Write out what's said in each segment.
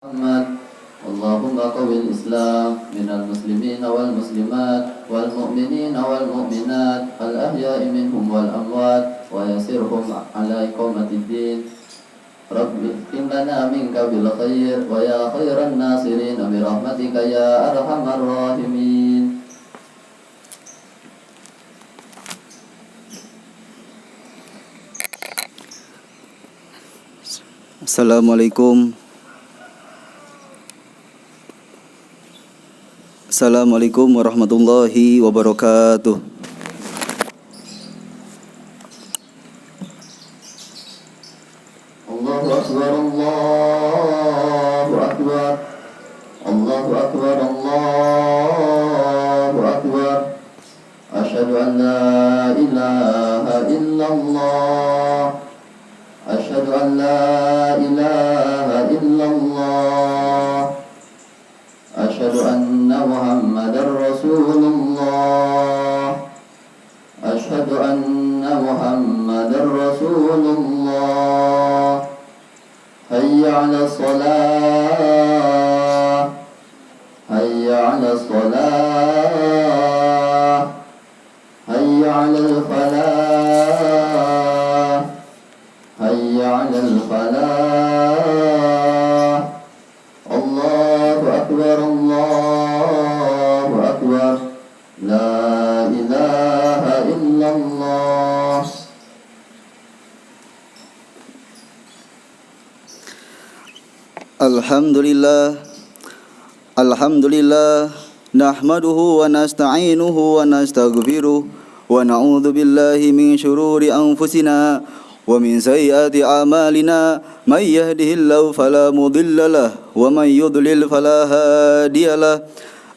محمد اللهم قوي الإسلام من المسلمين والمسلمات والمؤمنين والمؤمنات الأحياء منهم والأموات ويسرهم على إقامة الدين رب اختم لنا منك بالخير ويا خير الناصرين برحمتك يا أرحم الراحمين. Assalamualaikum warahmatullahi wabarakatuh. Allahu Akbar, Allahu Akbar, Allahu Akbar, Allahu Akbar. Asyhadu an la ilaha illallah. Asyhadu an la ilaha illallah. Asyhadu anna Muhammadar Rasulullah. Asyhadu anna Muhammadar Rasulullah. Hayya 'alas shalah. Hayya 'alas shalah. Hayya 'alal falah. Hayya 'alal falah. Allahu akbar, Allahu akbar. La ilaha illallah. Alhamdulillah nahmaduhu wa nasta'inuhu wa nastaghfiruh wa na'udzu billahi min syururi anfusina wa min sayyiati a'malina may yahdihillahu fala mudilla lahu wa may yudlil fala hadiyalah.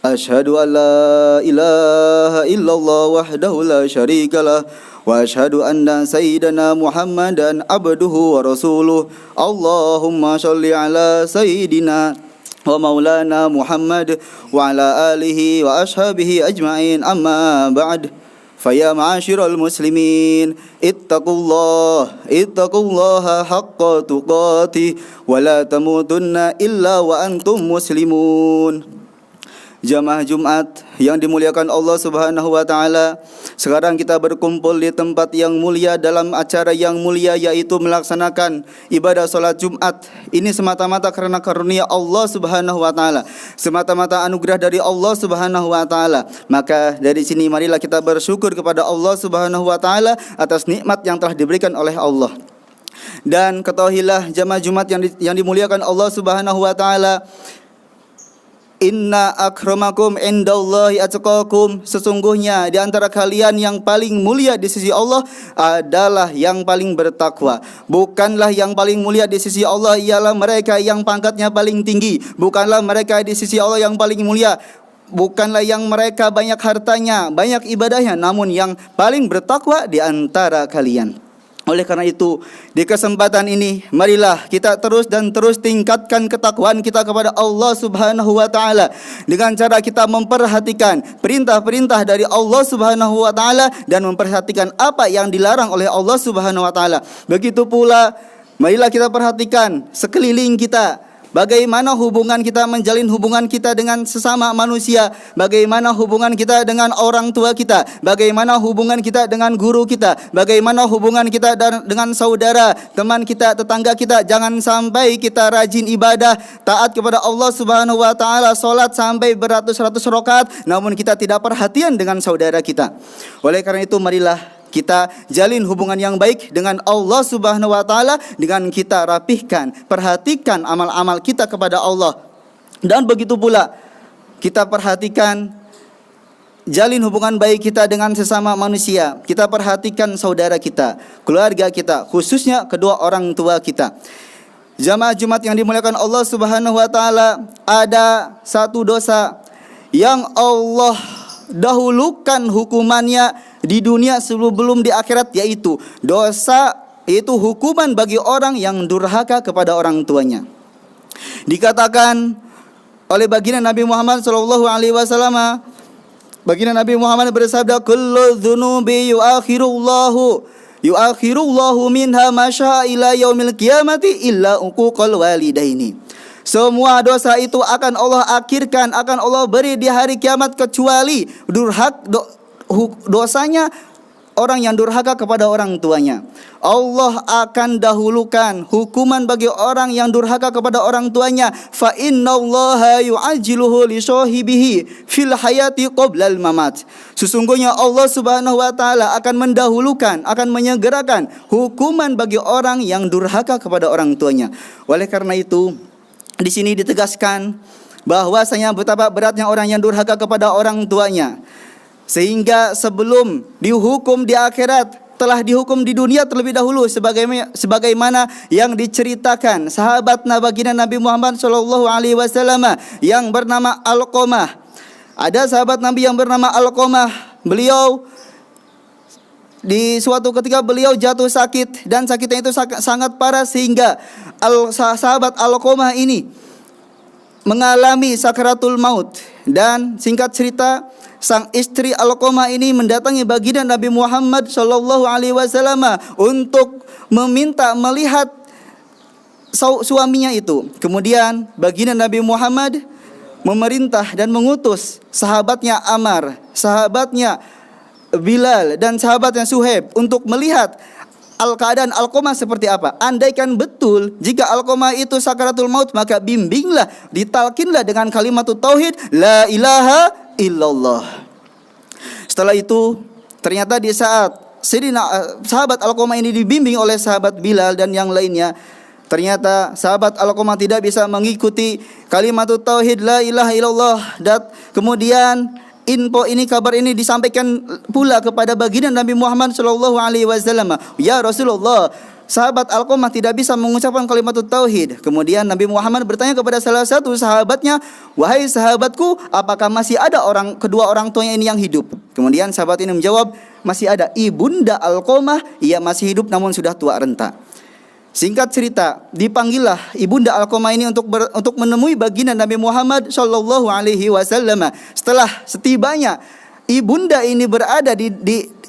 Asyhadu an la ilaha illallah wahdahu la syarikalah wa asyhadu anna sayyidana Muhammadan abduhu wa rasuluh. Allahumma shalli ala sayyidina wa maulana Muhammad wa ala alihi wa ashabihi ajma'in, amma ba'd. Faya ma'asyiral muslimin, ittaqullaha haqqa tuqatih wa la tamutunna illa wa antum muslimun. Jamaah Jumat yang dimuliakan Allah Subhanahu wa taala, sekarang kita berkumpul di tempat yang mulia dalam acara yang mulia, yaitu melaksanakan ibadah salat Jumat. Ini semata-mata karena karunia Allah Subhanahu wa taala, semata-mata anugerah dari Allah Subhanahu wa taala. Maka dari sini marilah kita bersyukur kepada Allah Subhanahu wa taala atas nikmat yang telah diberikan oleh Allah. Dan ketahuilah jamaah Jumat yang dimuliakan Allah Subhanahu wa taala, inna akramakum indallahi atqakum, sesungguhnya di antara kalian yang paling mulia di sisi Allah adalah yang paling bertakwa. Bukanlah yang paling mulia di sisi Allah ialah mereka yang pangkatnya paling tinggi, bukanlah mereka di sisi Allah yang paling mulia, bukanlah yang mereka banyak hartanya, banyak ibadahnya, namun yang paling bertakwa di antara kalian. Oleh karena itu, di kesempatan ini marilah kita terus tingkatkan ketakwaan kita kepada Allah Subhanahu wa taala dengan cara kita memperhatikan perintah-perintah dari Allah Subhanahu wa taala dan memperhatikan apa yang dilarang oleh Allah Subhanahu wa taala. Begitu pula marilah kita perhatikan sekeliling kita, bagaimana hubungan kita, menjalin hubungan kita dengan sesama manusia, bagaimana hubungan kita dengan orang tua kita, bagaimana hubungan kita dengan guru kita, bagaimana hubungan kita dengan saudara, teman kita, tetangga kita. Jangan sampai kita rajin ibadah, taat kepada Allah Subhanahu wa taala, salat sampai beratus-ratus rakaat, namun kita tidak perhatian dengan saudara kita. Oleh karena itu marilah kita jalin hubungan yang baik dengan Allah Subhanahu wa taala dengan kita rapihkan, perhatikan amal-amal kita kepada Allah. Dan begitu pula kita perhatikan jalin hubungan baik kita dengan sesama manusia. Kita perhatikan saudara kita, keluarga kita, khususnya kedua orang tua kita. Jamaah Jumat yang dimuliakan Allah Subhanahu wa taala, ada satu dosa yang Allah dahulukan hukumannya di dunia sebelum di akhirat, yaitu dosa, yaitu hukuman bagi orang yang durhaka kepada orang tuanya. Dikatakan oleh baginda Nabi Muhammad sallallahu alaihi wasallam, baginda Nabi Muhammad bersabda, kullu dzunubi yuakhirullahu minha masya ila yaumil qiyamati illa uquqal walidaini. Semua dosa itu akan Allah akhirkan, akan Allah beri di hari kiamat, kecuali dosanya orang yang durhaka kepada orang tuanya. Allah akan dahulukan hukuman bagi orang yang durhaka kepada orang tuanya. Fa innallaha yu'ajjiluhu li sahibihi fil hayati qoblal mamat. Sesungguhnya Allah Subhanahu wa taala akan mendahulukan, akan menyegerakan hukuman bagi orang yang durhaka kepada orang tuanya. Oleh karena itu, di sini ditegaskan bahwasanya betapa beratnya orang yang durhaka kepada orang tuanya, sehingga sebelum dihukum di akhirat telah dihukum di dunia terlebih dahulu, sebagaimana yang diceritakan sahabat baginda Nabi Muhammad sallallahu alaihi wasallam yang bernama Alqamah. Ada sahabat Nabi yang bernama Alqamah. Beliau di suatu ketika beliau jatuh sakit, dan sakitnya itu sangat parah sehingga sahabat Alqamah ini mengalami sakaratul maut. Dan singkat cerita, sang istri Alqamah ini mendatangi baginda Nabi Muhammad sallallahu alaihi wasallam untuk meminta melihat suaminya itu. Kemudian baginda Nabi Muhammad memerintah dan mengutus sahabatnya Ammar, sahabatnya Bilal, dan sahabatnya Suhaib untuk melihat keadaan Alqamah seperti apa. Andaikan betul jika Alqamah itu sakaratul maut, maka bimbinglah, ditalkinlah dengan kalimat tauhid la ilaha illallah. Setelah itu ternyata di saat sahabat Alqamah ini dibimbing oleh sahabat Bilal dan yang lainnya, ternyata sahabat Alqamah tidak bisa mengikuti kalimat tauhid la ilaha illallah. Dan kemudian kabar ini disampaikan pula kepada baginda Nabi Muhammad sallallahu alaihi wasallam. Ya Rasulullah, sahabat Alqamah tidak bisa mengucapkan kalimat tauhid. Kemudian Nabi Muhammad bertanya kepada salah satu sahabatnya, "Wahai sahabatku, apakah masih ada kedua orang tuanya ini yang hidup?" Kemudian sahabat ini menjawab, "Masih ada. Ibunda Alqamah, ia masih hidup namun sudah tua renta." Singkat cerita, dipanggillah ibunda Alqamah ini untuk menemui baginda Nabi Muhammad sallallahu alaihi wasallam. Setelah setibanya ibunda ini berada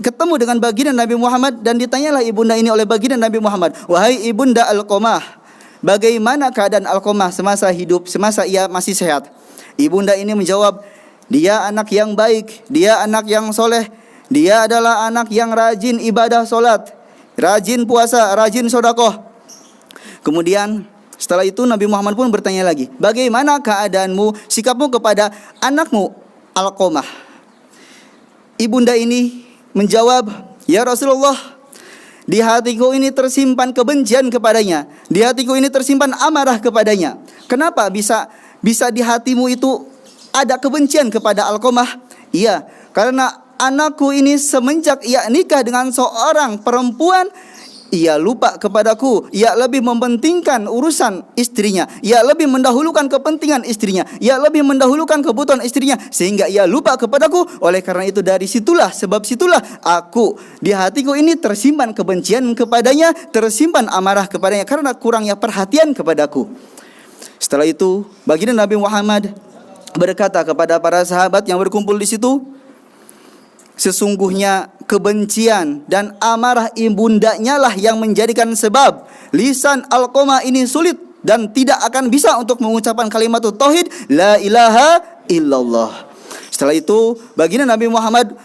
ketemu dengan baginda Nabi Muhammad, dan ditanyalah ibunda ini oleh baginda Nabi Muhammad, "Wahai ibunda Alqamah, bagaimana keadaan Alqamah semasa hidup, semasa ia masih sehat?" Ibunda ini menjawab, "Dia anak yang baik, dia anak yang soleh, dia adalah anak yang rajin ibadah solat, rajin puasa, rajin sedekah." Kemudian setelah itu Nabi Muhammad pun bertanya lagi, "Bagaimana keadaanmu, sikapmu kepada anakmu Alqamah?" Ibunda ini menjawab, "Ya Rasulullah, di hatiku ini tersimpan kebencian kepadanya, di hatiku ini tersimpan amarah kepadanya." "Kenapa bisa di hatimu itu ada kebencian kepada Alqamah?" "Iya, karena anakku ini semenjak ia nikah dengan seorang perempuan, ia lupa kepadaku, ia lebih mementingkan urusan istrinya, ia lebih mendahulukan kepentingan istrinya, ia lebih mendahulukan kebutuhan istrinya, sehingga ia lupa kepadaku. Oleh karena itu, sebab situlah aku, di hatiku ini tersimpan kebencian kepadanya, tersimpan amarah kepadanya karena kurangnya perhatian kepadaku." Setelah itu baginda Nabi Muhammad berkata kepada para sahabat yang berkumpul di situ, "Sesungguhnya kebencian dan amarah ibundanya lah yang menjadikan sebab lisan Alqamah ini sulit dan tidak akan bisa untuk mengucapkan kalimat tauhid la ilaha illallah." Setelah itu baginda Nabi Muhammad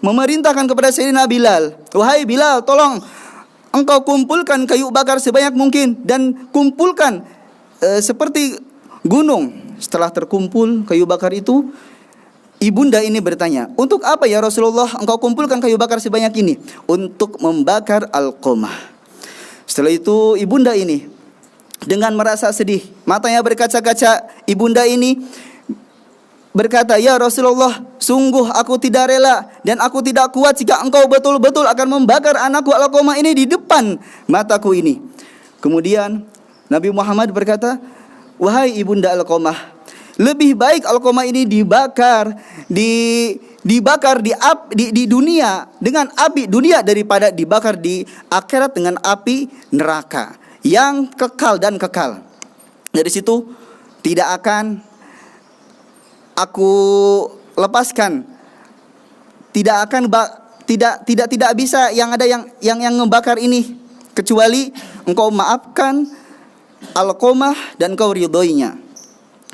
memerintahkan kepada Sayyidina Bilal, "Wahai Bilal, tolong engkau kumpulkan kayu bakar sebanyak mungkin dan kumpulkan seperti gunung." Setelah terkumpul kayu bakar itu, ibunda ini bertanya, "Untuk apa ya Rasulullah engkau kumpulkan kayu bakar sebanyak ini?" "Untuk membakar Alqamah." Setelah itu ibunda ini dengan merasa sedih, matanya berkaca-kaca, ibunda ini berkata, "Ya Rasulullah, sungguh aku tidak rela dan aku tidak kuat jika engkau betul-betul akan membakar anakku Alqamah ini di depan mataku ini." Kemudian Nabi Muhammad berkata, "Wahai ibunda Alqamah, lebih baik Alqamah ini dibakar di dunia dengan api dunia daripada dibakar di akhirat dengan api neraka yang kekal dan kekal. Dari situ tidak akan aku lepaskan, tidak bisa yang ada yang ngebakar ini, kecuali engkau maafkan Alqamah dan kau ridhoinya.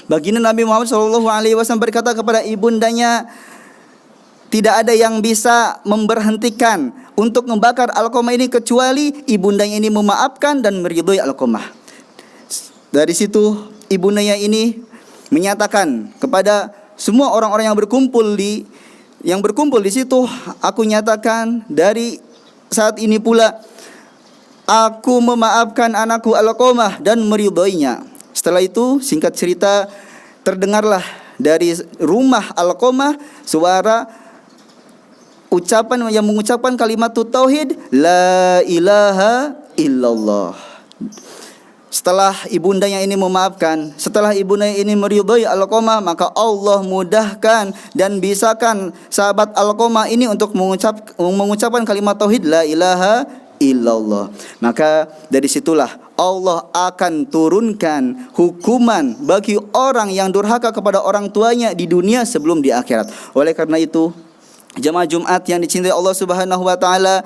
Baginda Nabi Muhammad SAW berkata kepada ibundanya, tidak ada yang bisa memberhentikan untuk membakar Alqamah ini kecuali ibundanya ini memaafkan dan meridhoi Alqamah. Dari situ ibundanya ini menyatakan kepada semua orang-orang yang berkumpul di situ, aku nyatakan dari saat ini pula aku memaafkan anakku Alqamah dan meridhoinya. Setelah itu singkat cerita terdengarlah dari rumah Alqamah suara ucapan yang mengucapkan kalimat tauhid la ilaha illallah. Setelah ibundanya ini memaafkan, setelah ibundanya ini meridhoi Alqamah, maka Allah mudahkan dan bisakan sahabat Alqamah ini untuk mengucapkan kalimat tauhid la ilaha illallah. Maka dari situlah Allah akan turunkan hukuman bagi orang yang durhaka kepada orang tuanya di dunia sebelum di akhirat. Oleh karena itu, jemaah Jumat yang dicintai Allah Subhanahu wa taala,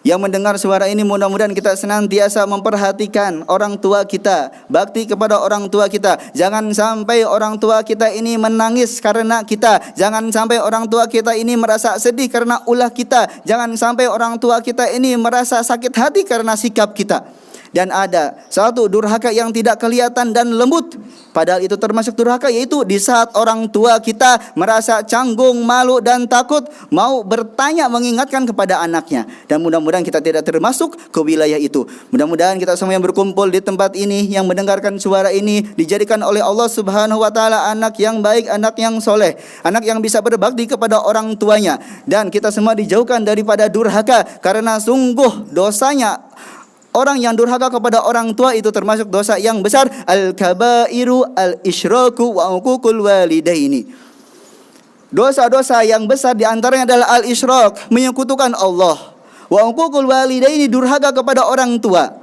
yang mendengar suara ini mudah-mudahan kita senantiasa memperhatikan orang tua kita, bakti kepada orang tua kita. Jangan sampai orang tua kita ini menangis karena kita. Jangan sampai orang tua kita ini merasa sedih karena ulah kita. Jangan sampai orang tua kita ini merasa sakit hati karena sikap kita. Dan ada satu durhaka yang tidak kelihatan dan lembut, padahal itu termasuk durhaka, yaitu di saat orang tua kita merasa canggung, malu dan takut mau bertanya mengingatkan kepada anaknya. Dan mudah-mudahan kita tidak termasuk ke wilayah itu. Mudah-mudahan kita semua yang berkumpul di tempat ini, yang mendengarkan suara ini, dijadikan oleh Allah Subhanahu wa taala anak yang baik, anak yang soleh, anak yang bisa berbakti kepada orang tuanya. Dan kita semua dijauhkan daripada durhaka, karena sungguh dosanya orang yang durhaka kepada orang tua itu termasuk dosa yang besar. Al-kabairu al-isyraku wa uququl walidaini. Dosa-dosa yang besar diantaranya adalah al-isyrak, menyekutukan Allah. Wa uququl walidaini, durhaka kepada orang tua.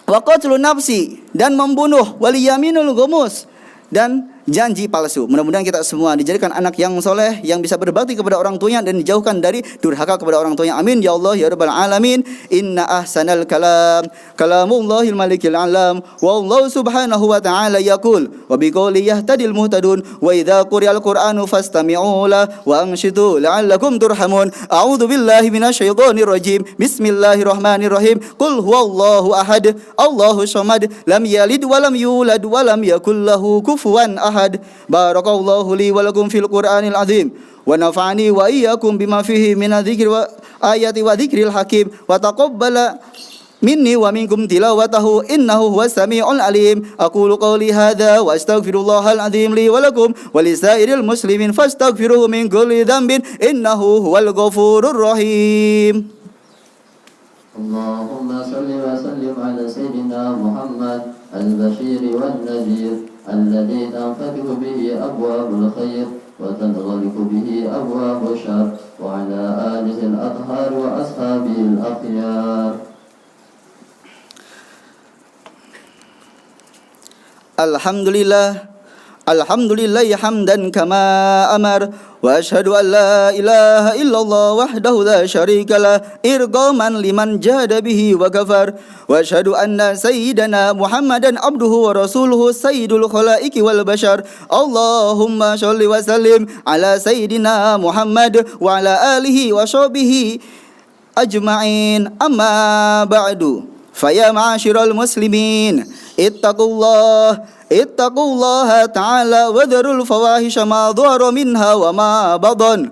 Wa qatlun nafsi, dan membunuh. Wal yaminul ghumus, dan janji palsu. Mudah-mudahan kita semua dijadikan anak yang soleh, yang bisa berbakti kepada orang tuanya dan dijauhkan dari durhaka kepada orang tuanya. Amin ya Allah ya rabbal alamin. Inna ahsanal kalam kalamullahil malikil alam. Wallahu subhanahu wa ta'ala yaqul wa biqouli yahtadil muhtadun wa idza quri'al qur'anu fastami'u la wa anshidu la'allakum turhamun. A'udzu billahi minasyaitonir rajim. Bismillahirrahmanirrahim. Qul huwallahu ahad, Allahu samad, lam yalid wa lam yulad wa lam yakul lahu kufuwan ahad. Barakallahu li wa lakum fil Qur'anil azim wa nafa'ani wa iyyakum bima fihi min dzikri wa ayati wa dzikril hakim wa taqabbala minni wa minkum tilawatahu innahu huwas samiul alim. Aqulu qawli hadza wa astaghfirullahal azim li wa lakum wa lisairil muslimin fastaghfiruhu min kulli dhanbin innahu huwal ghafurur rahim. Allahumma salli wa sallim ala sayyidina Muhammad al-bashir wan nadhir alladhi tanfatihu bihi abwabul khair wa tanghaliqu bihi abwabul syarr wa ala alihi al-athhar wa ashabihi al-akhyar. Alhamdulillah, alhamdulillahi hamdan kama amar, wa asyhadu an la ilaha illallah wahdahu la syarikalah irghaman liman jahada bihi wa kafar, wa asyhadu anna sayyidana Muhammadan abduhu wa rasuluhu sayyidul khalaiqi wal bashar. Allahumma sholli wa sallim ala sayyidina Muhammad wa ala alihi wa sahbihi ajma'in. Amma ba'du, faya ma'asyiral muslimin, ittaqullaha ta'ala wa dharul fawahisha ma dhahara minha wa ma badan.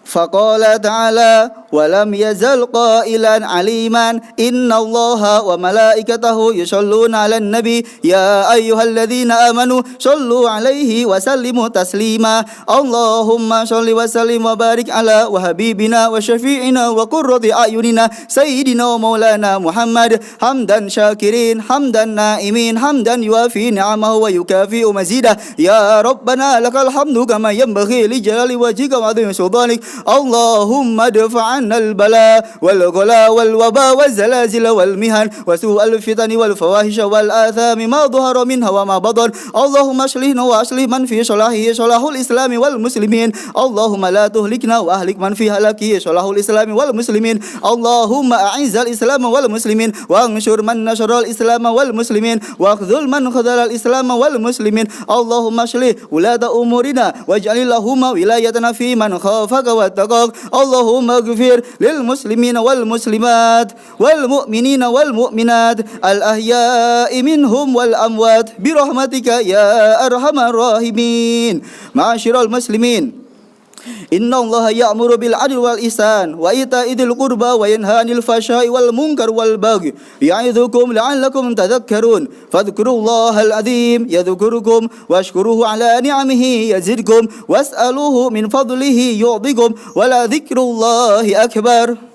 Faqala ta'ala wa lam yazal qailan aliman innallaha wa malaikatahu yusholluna 'alan nabi ya ayyuhalladzina amanu shollu 'alaihi wa sallimu taslima. Allahumma sholli wa sallim wa barik ala wa habibina wa syafi'ina wa qurrati a'yunina sayyidina wa maulana Muhammad hamdan syakirin hamdan na'imin hamdan yuafi ni'amahu wa yukafi'u mazidah. Ya rabbana lakal hamdu kama yanbaghi li jalali wajhika wa 'azimi sultanik. Allahumma dafa'an عنا البلاء والغلا والوباء والزلازل والمهن وسوء الفتن والفواحش والآثام ما ظهر منها وما بطن اللهم اشلهنا واشله من في صلاحه صلاح الإسلام والمسلمين اللهم لا تهلكنا وأهلك من في هلاكه صلاح الإسلام والمسلمين اللهم أعز الإسلام والمسلمين وانشر من نشر الإسلام والمسلمين واخذل من خذل الإسلام والمسلمين اللهم اشلح ولاة أمورنا واجعل لهم ولايتنا في من خافك واتقاك اللهم اغفر للمسلمين والمسلمات والمؤمنين والمؤمنات الأحياء منهم والأموات برحمتك يا أرحم الراحمين معاشر المسلمين إن الله يأمر بالعدل والإحسان وإيتاء ذي القربى وينهى عن الفحشاء والمنكر والبغي يعظكم لعلكم تذكرون فاذكروا الله العظيم يذكركم واشكروه على نعمه يزدكم واسألوه من فضله يعطكم ولذكر الله أكبر